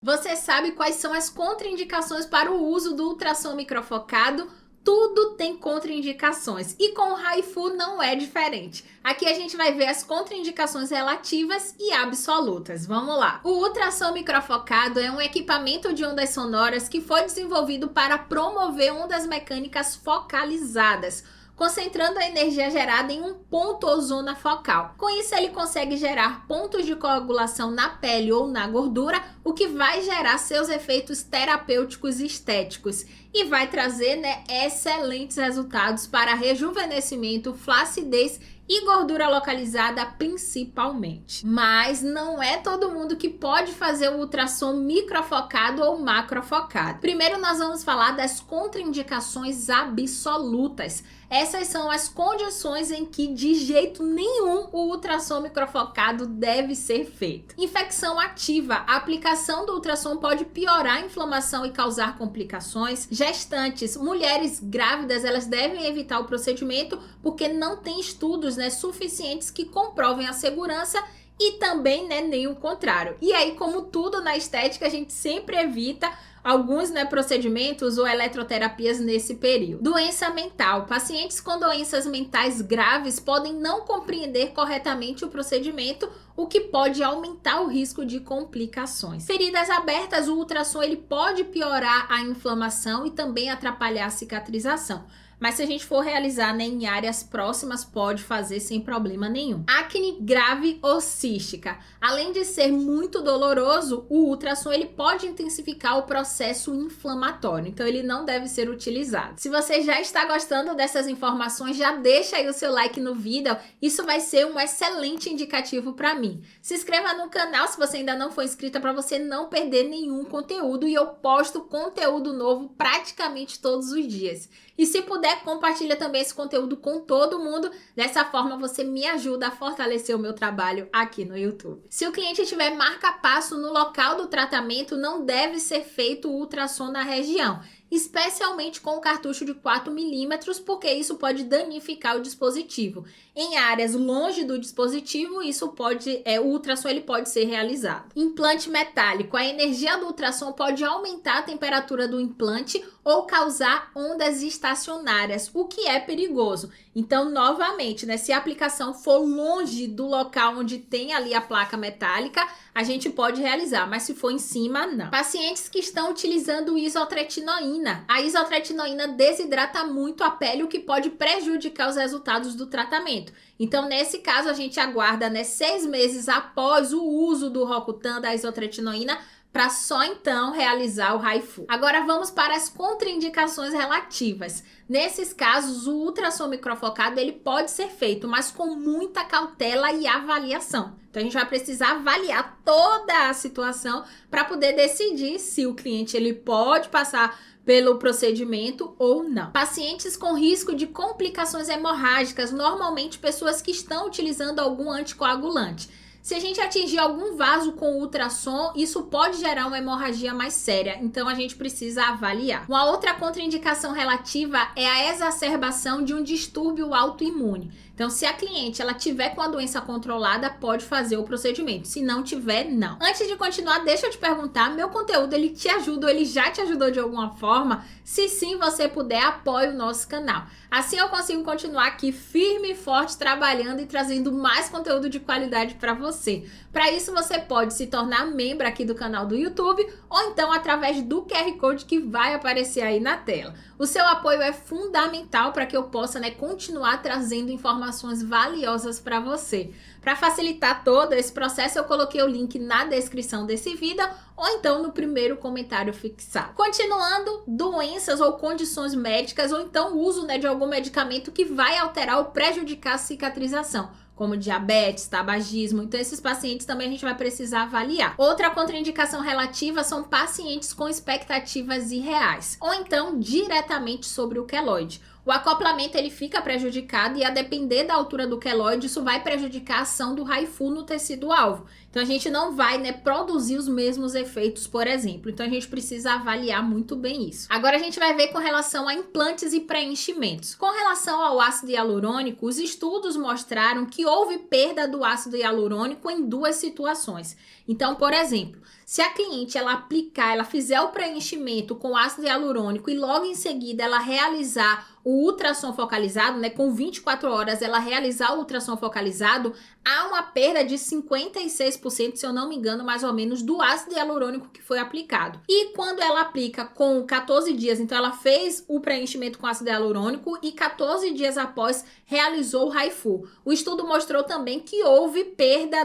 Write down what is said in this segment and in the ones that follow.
Você sabe quais são as contraindicações para o uso do ultrassom microfocado? Tudo tem contraindicações e com o HIFU não é diferente. Aqui a gente vai ver as contraindicações relativas e absolutas. Vamos lá. O ultrassom microfocado é um equipamento de ondas sonoras que foi desenvolvido para promover ondas mecânicas focalizadas, concentrando a energia gerada em um ponto ou zona focal. Com isso, ele consegue gerar pontos de coagulação na pele ou na gordura, o que vai gerar seus efeitos terapêuticos e estéticos e vai trazer, excelentes resultados para rejuvenescimento, flacidez e gordura localizada principalmente. Mas não é todo mundo que pode fazer o ultrassom microfocado ou macrofocado. Primeiro nós vamos falar das contraindicações absolutas. Essas são as condições em que de jeito nenhum o ultrassom microfocado deve ser feito. Infecção ativa. A aplicação do ultrassom pode piorar a inflamação e causar complicações. Gestantes, mulheres grávidas, elas devem evitar o procedimento porque não tem estudos suficientes que comprovem a segurança e também nem o contrário. E aí, como tudo na estética, a gente sempre evita alguns procedimentos ou eletroterapias nesse período. Doença mental. Pacientes com doenças mentais graves podem não compreender corretamente o procedimento, o que pode aumentar o risco de complicações. Feridas abertas, o ultrassom ele pode piorar a inflamação e também atrapalhar a cicatrização. Mas se a gente for realizar em áreas próximas, pode fazer sem problema nenhum. Acne grave ou cística. Além de ser muito doloroso, o ultrassom ele pode intensificar o processo inflamatório. Então ele não deve ser utilizado. Se você já está gostando dessas informações, já deixa aí o seu like no vídeo. Isso vai ser um excelente indicativo para mim. Se inscreva no canal se você ainda não for inscrita para você não perder nenhum conteúdo. E eu posto conteúdo novo praticamente todos os dias. E se puder, compartilha também esse conteúdo com todo mundo. Dessa forma, você me ajuda a fortalecer o meu trabalho aqui no YouTube. Se o cliente tiver marca-passo no local do tratamento, não deve ser feito o ultrassom na região, especialmente com o cartucho de 4 milímetros, porque isso pode danificar o dispositivo. Em áreas longe do dispositivo, o ultrassom ele pode ser realizado. Implante metálico. A energia do ultrassom pode aumentar a temperatura do implante ou causar ondas estacionárias, o que é perigoso. Então, novamente, se a aplicação for longe do local onde tem ali a placa metálica, a gente pode realizar, mas se for em cima, não. Pacientes que estão utilizando isotretinoína. A isotretinoína desidrata muito a pele, o que pode prejudicar os resultados do tratamento. Então, nesse caso, a gente aguarda 6 meses após o uso do Rocutan, da isotretinoína, para só então realizar o HIFU. Agora vamos para as contraindicações relativas. Nesses casos, o ultrassom microfocado ele pode ser feito, mas com muita cautela e avaliação. Então a gente vai precisar avaliar toda a situação para poder decidir se o cliente ele pode passar pelo procedimento ou não. Pacientes com risco de complicações hemorrágicas, normalmente pessoas que estão utilizando algum anticoagulante. Se a gente atingir algum vaso com ultrassom, isso pode gerar uma hemorragia mais séria, então a gente precisa avaliar. Uma outra contraindicação relativa é a exacerbação de um distúrbio autoimune. Então, se a cliente ela tiver com a doença controlada, pode fazer o procedimento. Se não tiver, não. Antes de continuar, deixa eu te perguntar, meu conteúdo ele te ajuda ou ele já te ajudou de alguma forma? Se sim, você puder, apoie o nosso canal. Assim eu consigo continuar aqui firme e forte, trabalhando e trazendo mais conteúdo de qualidade para você. Para isso, você pode se tornar membro aqui do canal do YouTube ou então através do QR Code que vai aparecer aí na tela. O seu apoio é fundamental para que eu possa continuar trazendo informações valiosas para você. Para facilitar todo esse processo, eu coloquei o link na descrição desse vídeo ou então no primeiro comentário fixado. Continuando, doenças ou condições médicas ou então o uso de algum medicamento que vai alterar ou prejudicar a cicatrização, como diabetes, tabagismo. Então esses pacientes também a gente vai precisar avaliar. Outra contraindicação relativa são pacientes com expectativas irreais ou então diretamente sobre o queloide. O acoplamento ele fica prejudicado e a depender da altura do queloide, isso vai prejudicar a ação do HIFU no tecido-alvo. Então a gente não vai produzir os mesmos efeitos, por exemplo. Então a gente precisa avaliar muito bem isso. Agora a gente vai ver com relação a implantes e preenchimentos. Com relação ao ácido hialurônico, os estudos mostraram que houve perda do ácido hialurônico em 2 situações. Então, por exemplo, Se a cliente ela fizer o preenchimento com ácido hialurônico e logo em seguida ela realizar o ultrassom focalizado, né, com 24 horas ela realizar o ultrassom focalizado, há uma perda de 56%, se eu não me engano, mais ou menos, do ácido hialurônico que foi aplicado. E quando ela aplica com 14 dias, então ela fez o preenchimento com ácido hialurônico e 14 dias após realizou o HIFU. O estudo mostrou também que houve perda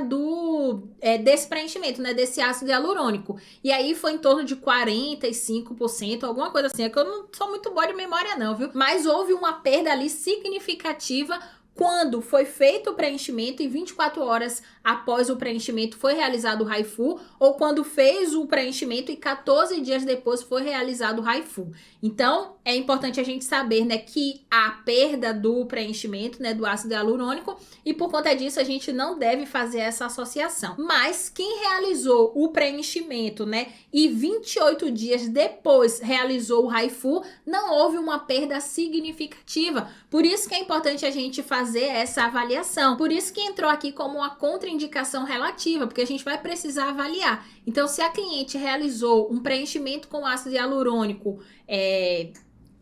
desse preenchimento, né, desse ácido hialurônico. E aí foi em torno de 45%, alguma coisa assim. É que eu não sou muito boa de memória não, viu? Mas houve uma perda ali significativa quando foi feito o preenchimento e 24 horas após o preenchimento foi realizado o HIFU, ou quando fez o preenchimento e 14 dias depois foi realizado o HIFU. Então, é importante a gente saber, né, que há perda do preenchimento, né, do ácido hialurônico, e por conta disso a gente não deve fazer essa associação. Mas quem realizou o preenchimento, né, e 28 dias depois realizou o HIFU, não houve uma perda significativa. Por isso que é importante a gente fazer essa avaliação. Por isso que entrou aqui como uma contraindicação relativa, porque a gente vai precisar avaliar. Então, se a cliente realizou um preenchimento com ácido hialurônico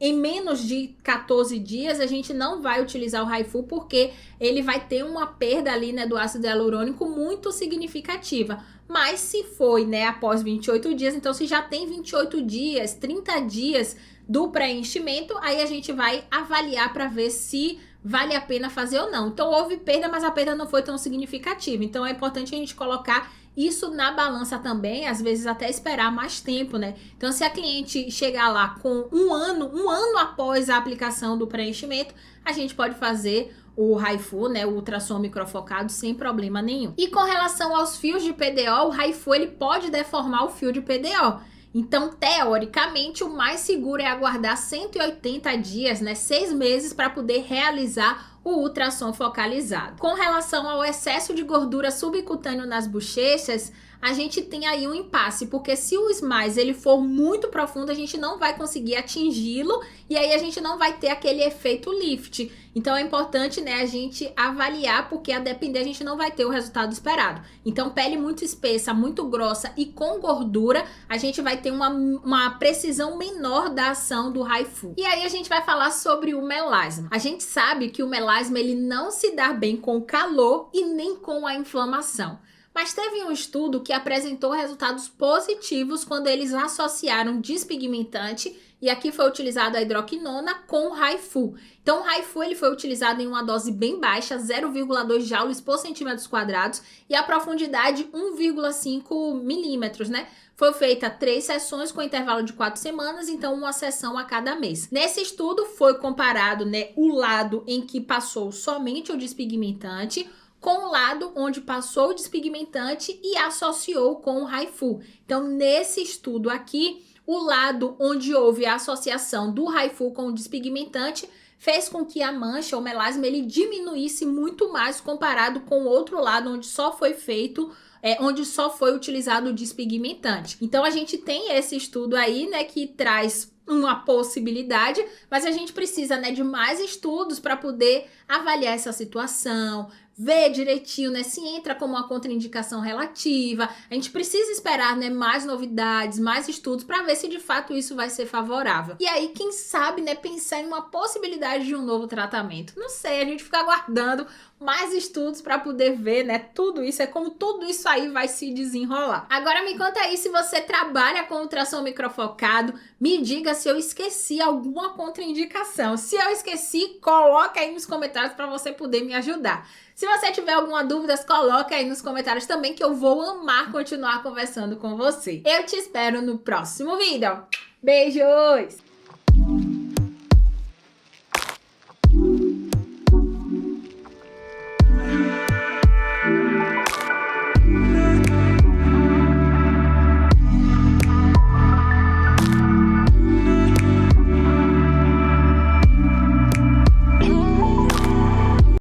em menos de 14 dias, a gente não vai utilizar o HIFU porque ele vai ter uma perda ali, né, do ácido hialurônico muito significativa. Mas se foi, né, após 28 dias, então se já tem 28 dias, 30 dias do preenchimento, aí a gente vai avaliar para ver se vale a pena fazer ou não. Então houve perda, mas a perda não foi tão significativa. Então é importante a gente colocar isso na balança também, às vezes até esperar mais tempo, né? Então se a cliente chegar lá com um ano após a aplicação do preenchimento, a gente pode fazer o HIFU, né, o ultrassom microfocado, sem problema nenhum. E com relação aos fios de PDO, o HIFU ele pode deformar o fio de PDO. Então, teoricamente, o mais seguro é aguardar 180 dias, né, 6 meses, para poder realizar o ultrassom focalizado. Com relação ao excesso de gordura subcutâneo nas bochechas, a gente tem aí um impasse, porque se o SMILES ele for muito profundo, a gente não vai conseguir atingi-lo e aí a gente não vai ter aquele efeito lift. Então é importante, né, a gente avaliar, porque a depender a gente não vai ter o resultado esperado. Então pele muito espessa, muito grossa e com gordura, a gente vai ter uma precisão menor da ação do HIFU. E aí a gente vai falar sobre o melasma. A gente sabe que o melasma ele não se dá bem com o calor e nem com a inflamação. Mas teve um estudo que apresentou resultados positivos quando eles associaram despigmentante, e aqui foi utilizado a hidroquinona com o HIFU. Então o HIFU ele foi utilizado em uma dose bem baixa, 0,2 joules por centímetros quadrados, e a profundidade 1,5 milímetros, né? Foi feita 3 sessões com intervalo de 4 semanas, então uma sessão a cada mês. Nesse estudo foi comparado, né, o lado em que passou somente o despigmentante com o lado onde passou o despigmentante e associou com o HIFU. Então, nesse estudo aqui, o lado onde houve a associação do HIFU com o despigmentante fez com que a mancha, o melasma, ele diminuísse muito mais comparado com o outro lado onde só foi feito onde só foi utilizado o despigmentante. Então a gente tem esse estudo aí, né, que traz uma possibilidade, mas a gente precisa, né, de mais estudos para poder avaliar essa situação, ver direitinho, né, se entra como uma contraindicação relativa. A gente precisa esperar, né, mais novidades, mais estudos para ver se de fato isso vai ser favorável. E aí, quem sabe, né, pensar em uma possibilidade de um novo tratamento. Não sei, a gente fica aguardando mais estudos para poder ver, né, tudo isso, é como tudo isso aí vai se desenrolar. Agora me conta aí se você trabalha com ultrassom microfocado, me diga se eu esqueci alguma contraindicação. Se eu esqueci, coloca aí nos comentários para você poder me ajudar. Se você tiver alguma dúvida, coloca aí nos comentários também, que eu vou amar continuar conversando com você. Eu te espero no próximo vídeo. Beijos!